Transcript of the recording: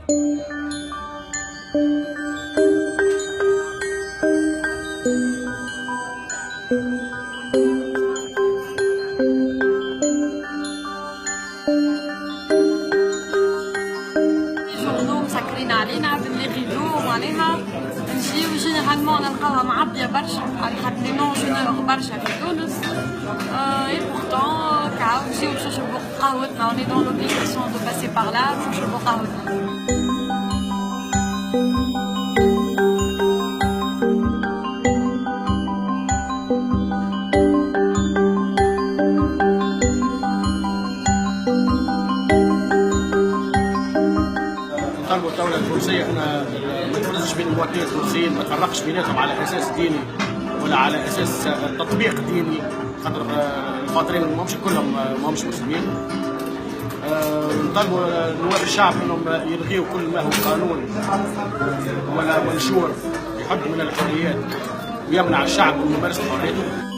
مسكرين علينا بنلاقي جو معناها نجيو جينيرالمون نلقاوها معبية برشا على خاطر لي نون جونور برشا في تونس اي بورتون كاو نجيو باش نشربو قهوتنا اوني دون لوبليغاسيون دو باسي باغ لا باش نشربو قهوتنا. نطالبوا الدولة التونسية أن ما تفرزش بين المواطنين التونسيين، ما تفرقش بيناتهم على أساس ديني ولا على أساس تطبيق ديني، خاطر الفاطرين ماهمش كلهم ماهمش مسلمين. نطالبوا نواب الشعب أنهم يلغيوا كل ما هو قانون ولا منشور يحد من الحريات ويمنع الشعب من ممارسة حريته.